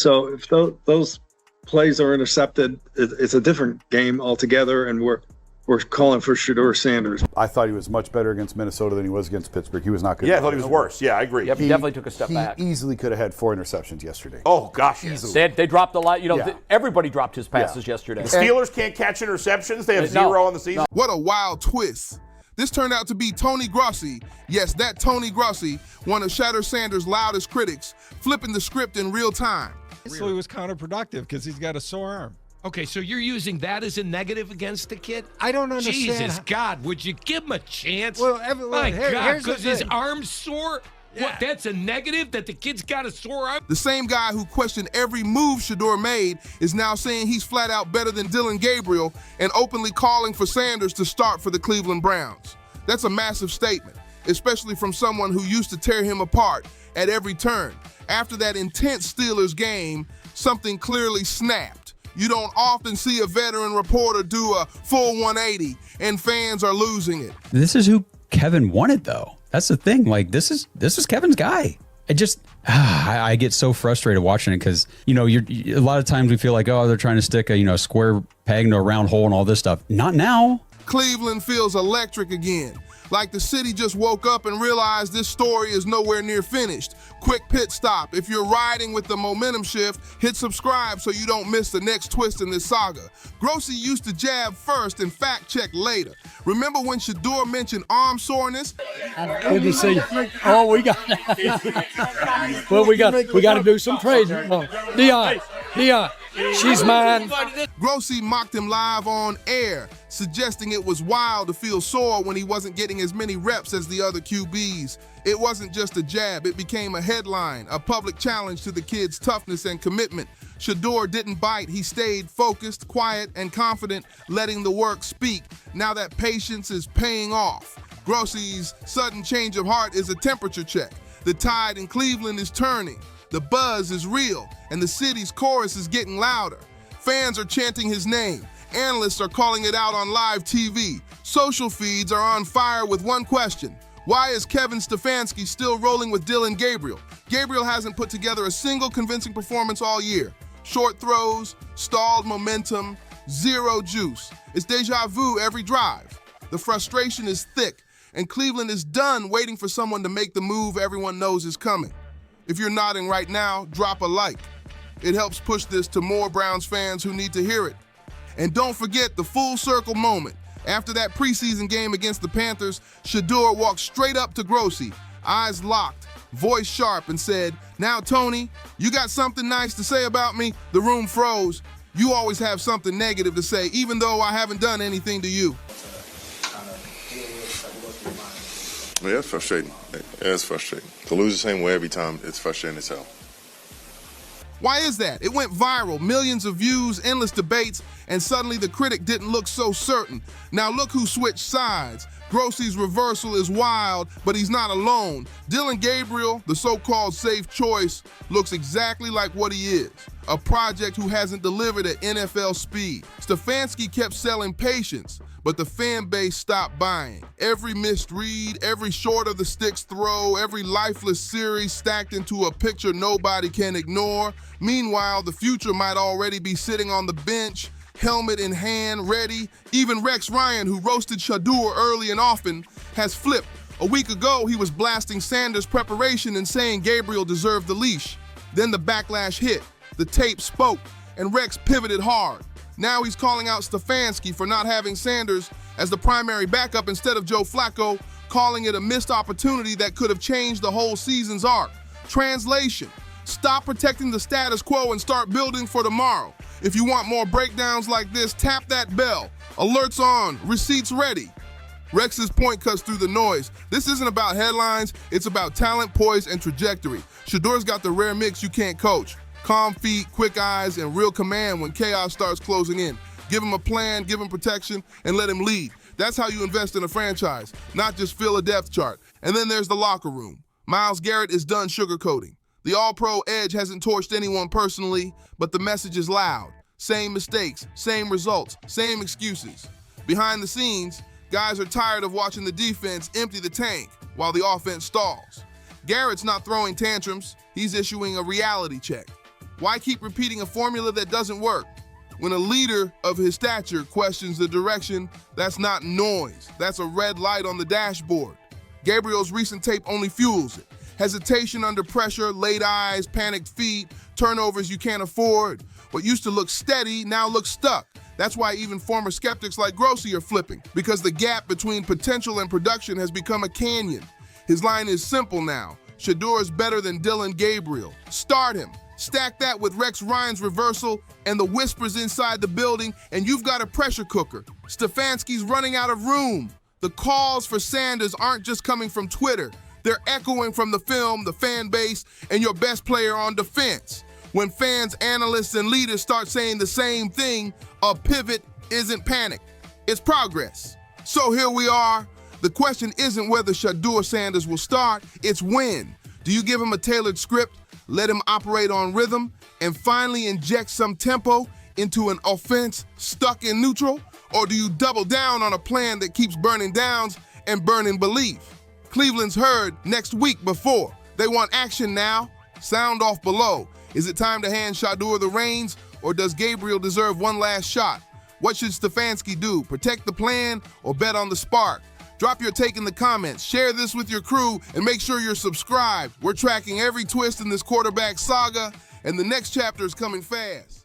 So if those plays are intercepted, it's a different game altogether, and we're calling for Shedeur Sanders. I thought he was much better against Minnesota than he was against Pittsburgh. He was not good. Yeah, I thought he was worse. Yeah, I agree. Yep, he definitely took a step back. He easily could have had 4 interceptions yesterday. Oh, gosh, easily. They dropped a lot. Everybody dropped his passes yesterday. The Steelers can't catch interceptions. They have 0 on the season. What a wild twist. This turned out to be Tony Grossi. Yes, that Tony Grossi, one of Shedeur Sanders' loudest critics, flipping the script in real time. So he was counterproductive because he's got a sore arm. Okay, so you're using that as a negative against the kid? I don't understand. Jesus, God, would you give him a chance? Well, my God, because his thing. arm's sore? Yeah. What, that's a negative, that the kid's got a sore arm? The same guy who questioned every move Shedeur made is now saying he's flat out better than Dylan Gabriel and openly calling for Sanders to start for the Cleveland Browns. That's a massive statement, especially from someone who used to tear him apart at every turn. After that intense Steelers game, something clearly snapped. You don't often see a veteran reporter do a full 180, and fans are losing it. This is who Kevin wanted, though. That's the thing. Like, this is Kevin's guy. I get so frustrated watching it because, a lot of times we feel like, oh, they're trying to stick a, square peg into a round hole and all this stuff. Not now. Cleveland feels electric again. Like the city just woke up and realized this story is nowhere near finished. Quick pit stop. If you're riding with the momentum shift, hit subscribe so you don't miss the next twist in this saga. Grossi used to jab first and fact check later. Remember when Shedeur mentioned arm soreness? Good to see you. Oh, we got to do some praising. Oh, Dion, she's mine. Grossi mocked him live on air, suggesting it was wild to feel sore when he wasn't getting as many reps as the other QBs. It wasn't just a jab, it became a headline, a public challenge to the kid's toughness and commitment. Shedeur didn't bite, he stayed focused, quiet, and confident, letting the work speak. Now that patience is paying off. Grossi's sudden change of heart is a temperature check. The tide in Cleveland is turning. The buzz is real, and the city's chorus is getting louder. Fans are chanting his name. Analysts are calling it out on live TV. Social feeds are on fire with one question. Why is Kevin Stefanski still rolling with Dylan Gabriel? Gabriel hasn't put together a single convincing performance all year. Short throws, stalled momentum, zero juice. It's deja vu every drive. The frustration is thick, and Cleveland is done waiting for someone to make the move everyone knows is coming. If you're nodding right now, drop a like. It helps push this to more Browns fans who need to hear it. And don't forget the full circle moment. After that preseason game against the Panthers, Shedeur walked straight up to Grossi, eyes locked, voice sharp, and said, "Now, Tony, you got something nice to say about me?" The room froze. You always have something negative to say, even though I haven't done anything to you. Yeah, it's frustrating. It's frustrating. To lose the same way every time, it's frustrating as hell. Why is that? It went viral, millions of views, endless debates, and suddenly the critic didn't look so certain. Now look who switched sides. Grossi's reversal is wild, but he's not alone. Dylan Gabriel, the so-called safe choice, looks exactly like what he is, a project who hasn't delivered at NFL speed. Stefanski kept selling patience, but the fan base stopped buying. Every missed read, every short of the sticks throw, every lifeless series stacked into a picture nobody can ignore. Meanwhile, the future might already be sitting on the bench, helmet in hand, ready. Even Rex Ryan, who roasted Shedeur early and often, has flipped. A week ago, he was blasting Sanders' preparation and saying Gabriel deserved the leash. Then the backlash hit, the tape spoke, and Rex pivoted hard. Now he's calling out Stefanski for not having Sanders as the primary backup instead of Joe Flacco, calling it a missed opportunity that could have changed the whole season's arc. Translation: stop protecting the status quo and start building for tomorrow. If you want more breakdowns like this, tap that bell. Alerts on, receipts ready. Rex's point cuts through the noise. This isn't about headlines, it's about talent, poise, and trajectory. Shedeur's got the rare mix you can't coach. Calm feet, quick eyes, and real command when chaos starts closing in. Give him a plan, give him protection, and let him lead. That's how you invest in a franchise, not just fill a depth chart. And then there's the locker room. Myles Garrett is done sugarcoating. The All-Pro edge hasn't torched anyone personally, but the message is loud. Same mistakes, same results, same excuses. Behind the scenes, guys are tired of watching the defense empty the tank while the offense stalls. Garrett's not throwing tantrums, he's issuing a reality check. Why keep repeating a formula that doesn't work? When a leader of his stature questions the direction, that's not noise. That's a red light on the dashboard. Gabriel's recent tape only fuels it. Hesitation under pressure, late eyes, panicked feet, turnovers you can't afford. What used to look steady now looks stuck. That's why even former skeptics like Grossi are flipping, because the gap between potential and production has become a canyon. His line is simple now. Shedeur is better than Dylan Gabriel. Start him. Stack that with Rex Ryan's reversal and the whispers inside the building, and you've got a pressure cooker. Stefanski's running out of room. The calls for Sanders aren't just coming from Twitter. They're echoing from the film, the fan base, and your best player on defense. When fans, analysts, and leaders start saying the same thing, a pivot isn't panic. It's progress. So here we are. The question isn't whether Shedeur Sanders will start, it's when. Do you give him a tailored script, let him operate on rhythm, and finally inject some tempo into an offense stuck in neutral? Or do you double down on a plan that keeps burning downs and burning belief? Cleveland's heard next week before. They want action now. Sound off below. Is it time to hand Shedeur the reins, or does Gabriel deserve one last shot? What should Stefanski do? Protect the plan or bet on the spark? Drop your take in the comments, share this with your crew, and make sure you're subscribed. We're tracking every twist in this quarterback saga, and the next chapter is coming fast.